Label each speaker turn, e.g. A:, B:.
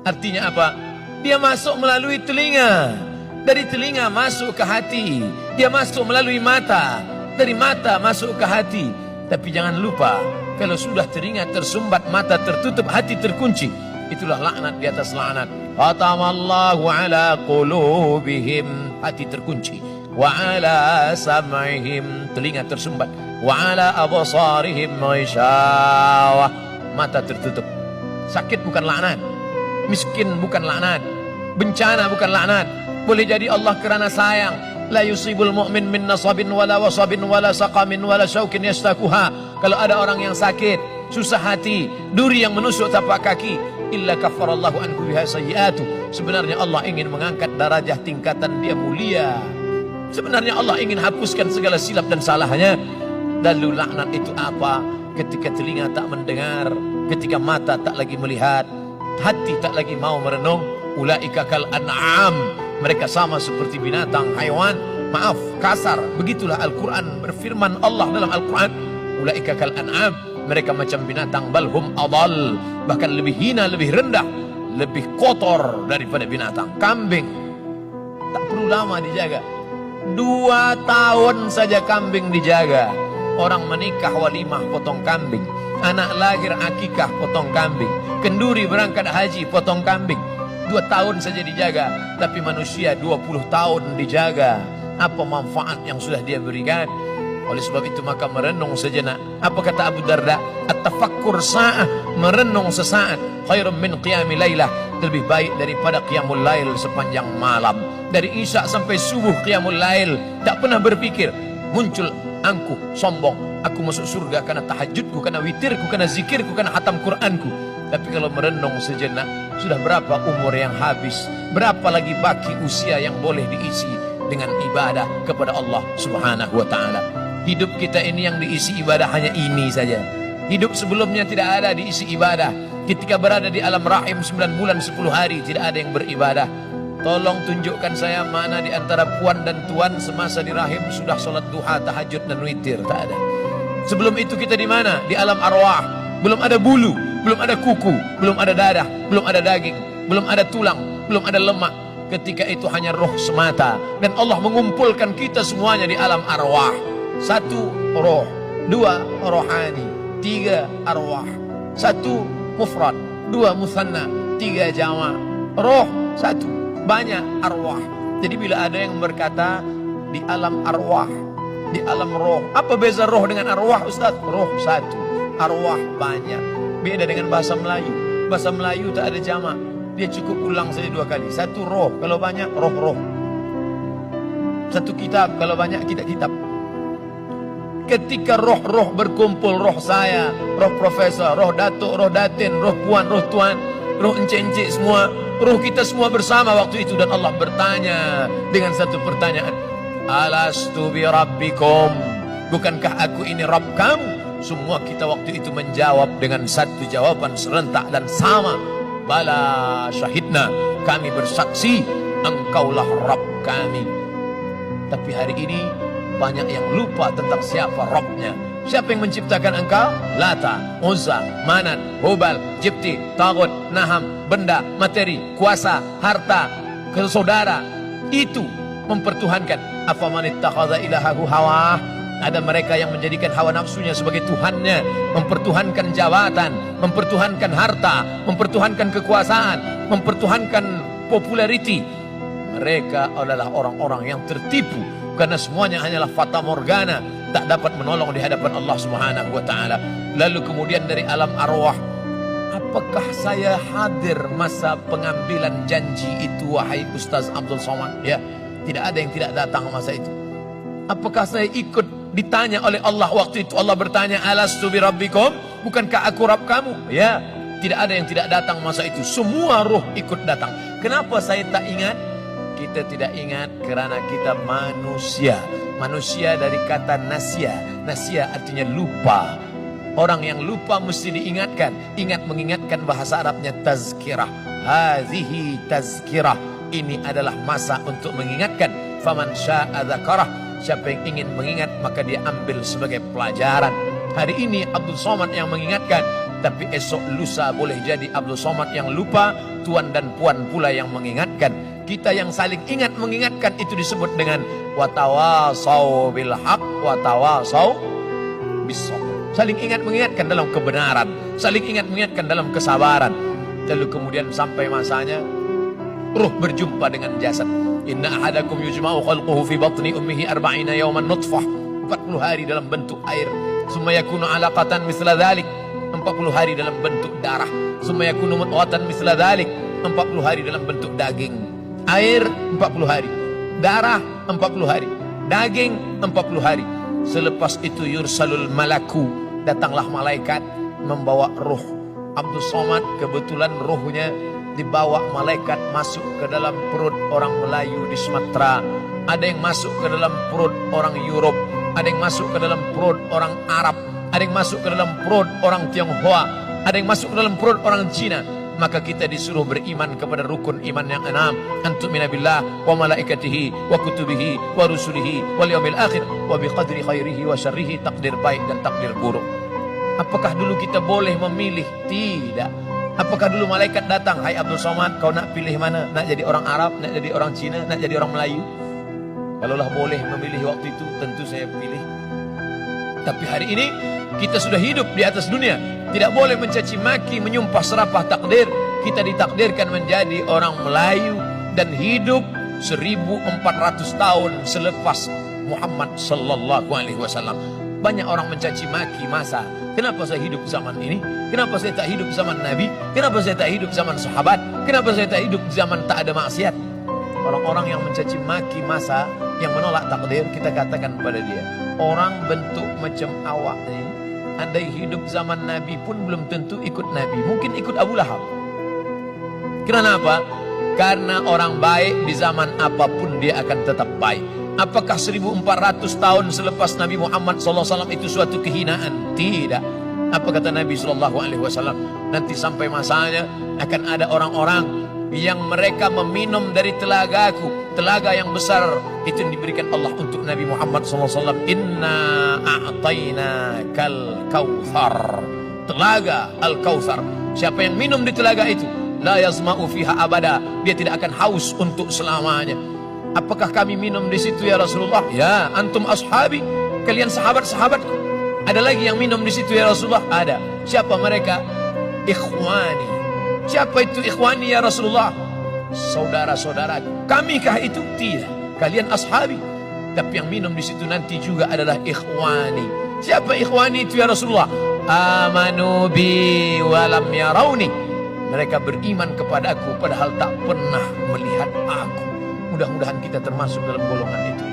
A: Artinya apa? Dia masuk melalui telinga, dari telinga masuk ke hati, dia masuk melalui mata, dari mata masuk ke hati. Tapi jangan lupa, kalau sudah telinga tersumbat, mata tertutup, hati terkunci, itulah laknat di atas laknat. Khatamallahu ala qulubihim, hati terkunci. Wa ala sam'ihim, telinga tersumbat. Wa ala absarihim ghishawah, mata tertutup. Sakit bukan laknat, miskin bukan laknat, bencana bukan laknat. Boleh jadi Allah kerana sayang. La yusibul mu'min min nasabin wala wasabin wala saqamin wala syaukin yastakuha. Kalau ada orang yang sakit, susah hati, duri yang menusuk tapak kaki, illa kafarallahu anhu biha sayyi'atu. Sebenarnya Allah ingin mengangkat darajah tingkatan dia mulia. Sebenarnya Allah ingin hapuskan segala silap dan salahnya. Lalu laknat itu apa? Ketika telinga tak mendengar, ketika mata tak lagi melihat, hati tak lagi mau merenung. Ulaika kal an'am, mereka sama seperti binatang, haiwan. Maaf, kasar, begitulah Al-Quran berfirman. Allah dalam Al-Quran, ulaika kal an'am, mereka macam binatang, balhum adal, bahkan lebih hina, lebih rendah, lebih kotor daripada binatang. Kambing tak perlu lama dijaga, 2 tahun saja kambing dijaga. Orang menikah walimah potong kambing, anak lahir akikah potong kambing, kenduri berangkat haji potong kambing. 2 tahun saja dijaga. Tapi manusia 20 tahun dijaga. Apa manfaat yang sudah dia berikan? Oleh sebab itu maka merenung sejenak. Apa kata Abu Darda? At-tafakkur sa'ah, merenung sesaat, khairum min qiyami laylah, lebih baik daripada qiyamul lail sepanjang malam. Dari isya sampai subuh qiyamul lail, tak pernah berpikir, muncul angkuh, sombong, aku masuk surga karena tahajudku, karena witirku, karena zikirku, karena hatam Quranku. Tapi kalau merenung sejenak, sudah berapa umur yang habis, berapa lagi baki usia yang boleh diisi dengan ibadah kepada Allah Subhanahu wa ta'ala. Hidup kita ini yang diisi ibadah hanya ini saja. Hidup sebelumnya tidak ada diisi ibadah. Ketika berada di alam rahim 9 bulan 10 hari tidak ada yang beribadah. Tolong tunjukkan saya mana di antara puan dan tuan semasa di rahim sudah sholat duha, tahajud dan witir. Tak ada. Sebelum itu kita di mana? Di alam arwah. Belum ada bulu, belum ada kuku, belum ada darah, belum ada daging, belum ada tulang, belum ada lemak. Ketika itu hanya roh semata. Dan Allah mengumpulkan kita semuanya di alam arwah. 1 roh, 2 rohani, 3 arwah, 1 mufrad, 2 musanna, 3 jama'. Roh 1, banyak arwah. Jadi bila ada yang berkata di alam arwah, di alam roh, apa beza roh dengan arwah Ustaz? Roh 1, arwah banyak. Beda dengan bahasa Melayu. Bahasa Melayu tak ada jamak, dia cukup ulang saja 2 kali. 1 roh, kalau banyak roh-roh. 1 kitab, kalau banyak kitab-kitab. Ketika roh-roh berkumpul, roh saya, roh profesor, roh datuk, roh datin, roh puan, roh tuan, roh encik-encik semua, roh kita semua bersama waktu itu. Dan Allah bertanya dengan satu pertanyaan, alastu bi rabbikum, bukankah aku ini Rabb kamu? Semua kita waktu itu menjawab dengan satu jawaban serentak dan sama, bala syahidna, kami bersaksi engkaulah Rabb kami. Tapi hari ini banyak yang lupa tentang siapa Rabbnya. Siapa yang menciptakan engkau? Lata, Uzza, Manat, Hubal, Jibti, Tagut, Naham, benda, materi, kuasa, harta, saudara. Itu mempertuhankan. Afaman ittakhadha ilahahu hawa. Ada mereka yang menjadikan hawa nafsunya sebagai Tuhannya, mempertuhankan jabatan, mempertuhankan harta, mempertuhankan kekuasaan, mempertuhankan populariti. Mereka adalah orang-orang yang tertipu, karena semuanya hanyalah fata morgana, tak dapat menolong di hadapan Allah Subhanahu wa ta'ala. Lalu kemudian dari alam arwah, apakah saya hadir masa pengambilan janji itu wahai Ustaz Abdul Somad? Ya, tidak ada yang tidak datang masa itu. Apakah saya ikut ditanya oleh Allah waktu itu? Allah bertanya, alastu bi rabbikum, bukankah aku Rabb kamu? Ya, tidak ada yang tidak datang masa itu. Semua roh ikut datang. Kenapa saya tak ingat? Kita tidak ingat kerana kita manusia. Manusia dari kata nasya. Nasya artinya lupa. Orang yang lupa mesti diingatkan. Ingat, mengingatkan bahasa Arabnya tazkirah. Hazihi tazkirah. Ini adalah masa untuk mengingatkan. Faman sya'a dzakarah. Siapa yang ingin mengingat maka dia ambil sebagai pelajaran. Hari ini Abdul Somad yang mengingatkan, tapi esok lusa boleh jadi Abdul Somad yang lupa. tuan dan puan pula yang mengingatkan. Kita yang saling ingat mengingatkan itu disebut dengan watawasau bil haq watawasau bis sabr. Saling ingat mengingatkan dalam kebenaran, saling ingat mengingatkan dalam kesabaran. Lalu kemudian sampai masanya ruh berjumpa dengan jasad. Inna ahadakum yujma'u khalquhu fi batni ummihi 40 yawman nutfah, 40 hari dalam bentuk air. Summa yakunu 'alaqatan mithla dhalik, 40 hari dalam bentuk darah. Summa yakunu mudghatan mithla dhalik, 40 hari dalam bentuk daging. Air 40 hari, darah 40 hari, daging 40 hari. Selepas itu yursalul malaku, datanglah malaikat membawa ruh Abdul Somad. Kebetulan ruhnya dibawa malaikat masuk ke dalam perut orang Melayu di Sumatera, ada yang masuk ke dalam perut orang Europe, ada yang masuk ke dalam perut orang Arab, ada yang masuk ke dalam perut orang Tionghoa, ada yang masuk ke dalam perut orang Cina. Maka kita disuruh beriman kepada rukun iman yang 6, antumina billah wa malaikatihi wa kutubihi wa rusulihi wal yaumil akhir wa biqadri khairihi wa syarrihi, takdir baik dan takdir buruk. Apakah dulu kita boleh memilih? Tidak. Apakah dulu malaikat datang, hai Abdul Somad, kau nak pilih mana? Nak jadi orang Arab, nak jadi orang Cina, nak jadi orang Melayu? Kalaulah boleh memilih waktu itu, tentu saya pilih. Tapi hari ini kita sudah hidup di atas dunia, tidak boleh mencaci maki, menyumpah serapah takdir. Kita ditakdirkan menjadi orang Melayu dan hidup 1400 tahun selepas Muhammad sallallahu alaihi wasallam. Banyak orang mencaci maki masa. Kenapa saya hidup zaman ini? Kenapa saya tak hidup zaman Nabi? Kenapa saya tak hidup zaman sahabat? Kenapa saya tak hidup zaman tak ada maksiat? Orang-orang yang mencaci maki masa, yang menolak takdir, kita katakan kepada dia, orang bentuk macam awak ini, andai hidup zaman Nabi pun belum tentu ikut Nabi. Mungkin ikut Abu Lahab. Kenapa? Karena orang baik di zaman apapun dia akan tetap baik. Apakah 1400 tahun selepas Nabi Muhammad SAW itu suatu kehinaan? Tidak. Apa kata Nabi SAW? Nanti sampai masanya akan ada orang-orang yang mereka meminum dari telagaku. Telaga yang besar itu yang diberikan Allah untuk Nabi Muhammad SAW. Inna a'tayna kal kautsar. Telaga al-kautsar. Siapa yang minum di telaga itu, la yazma'u fiha abada, dia tidak akan haus untuk selamanya. Apakah kami minum di situ ya Rasulullah? Ya, antum ashabi, kalian sahabat-sahabatku. Ada lagi yang minum di situ ya Rasulullah? Ada. Siapa mereka? Ikhwani. Siapa itu ikhwani ya Rasulullah? Saudara-saudara. Kamikah itu? Tidak. Kalian ashabi. Tapi yang minum di situ nanti juga adalah ikhwani. Siapa ikhwani itu ya Rasulullah? Amanu bi walam yarawni. Mereka beriman kepadaku padahal tak pernah melihat aku. Mudah-mudahan kita termasuk dalam golongan itu.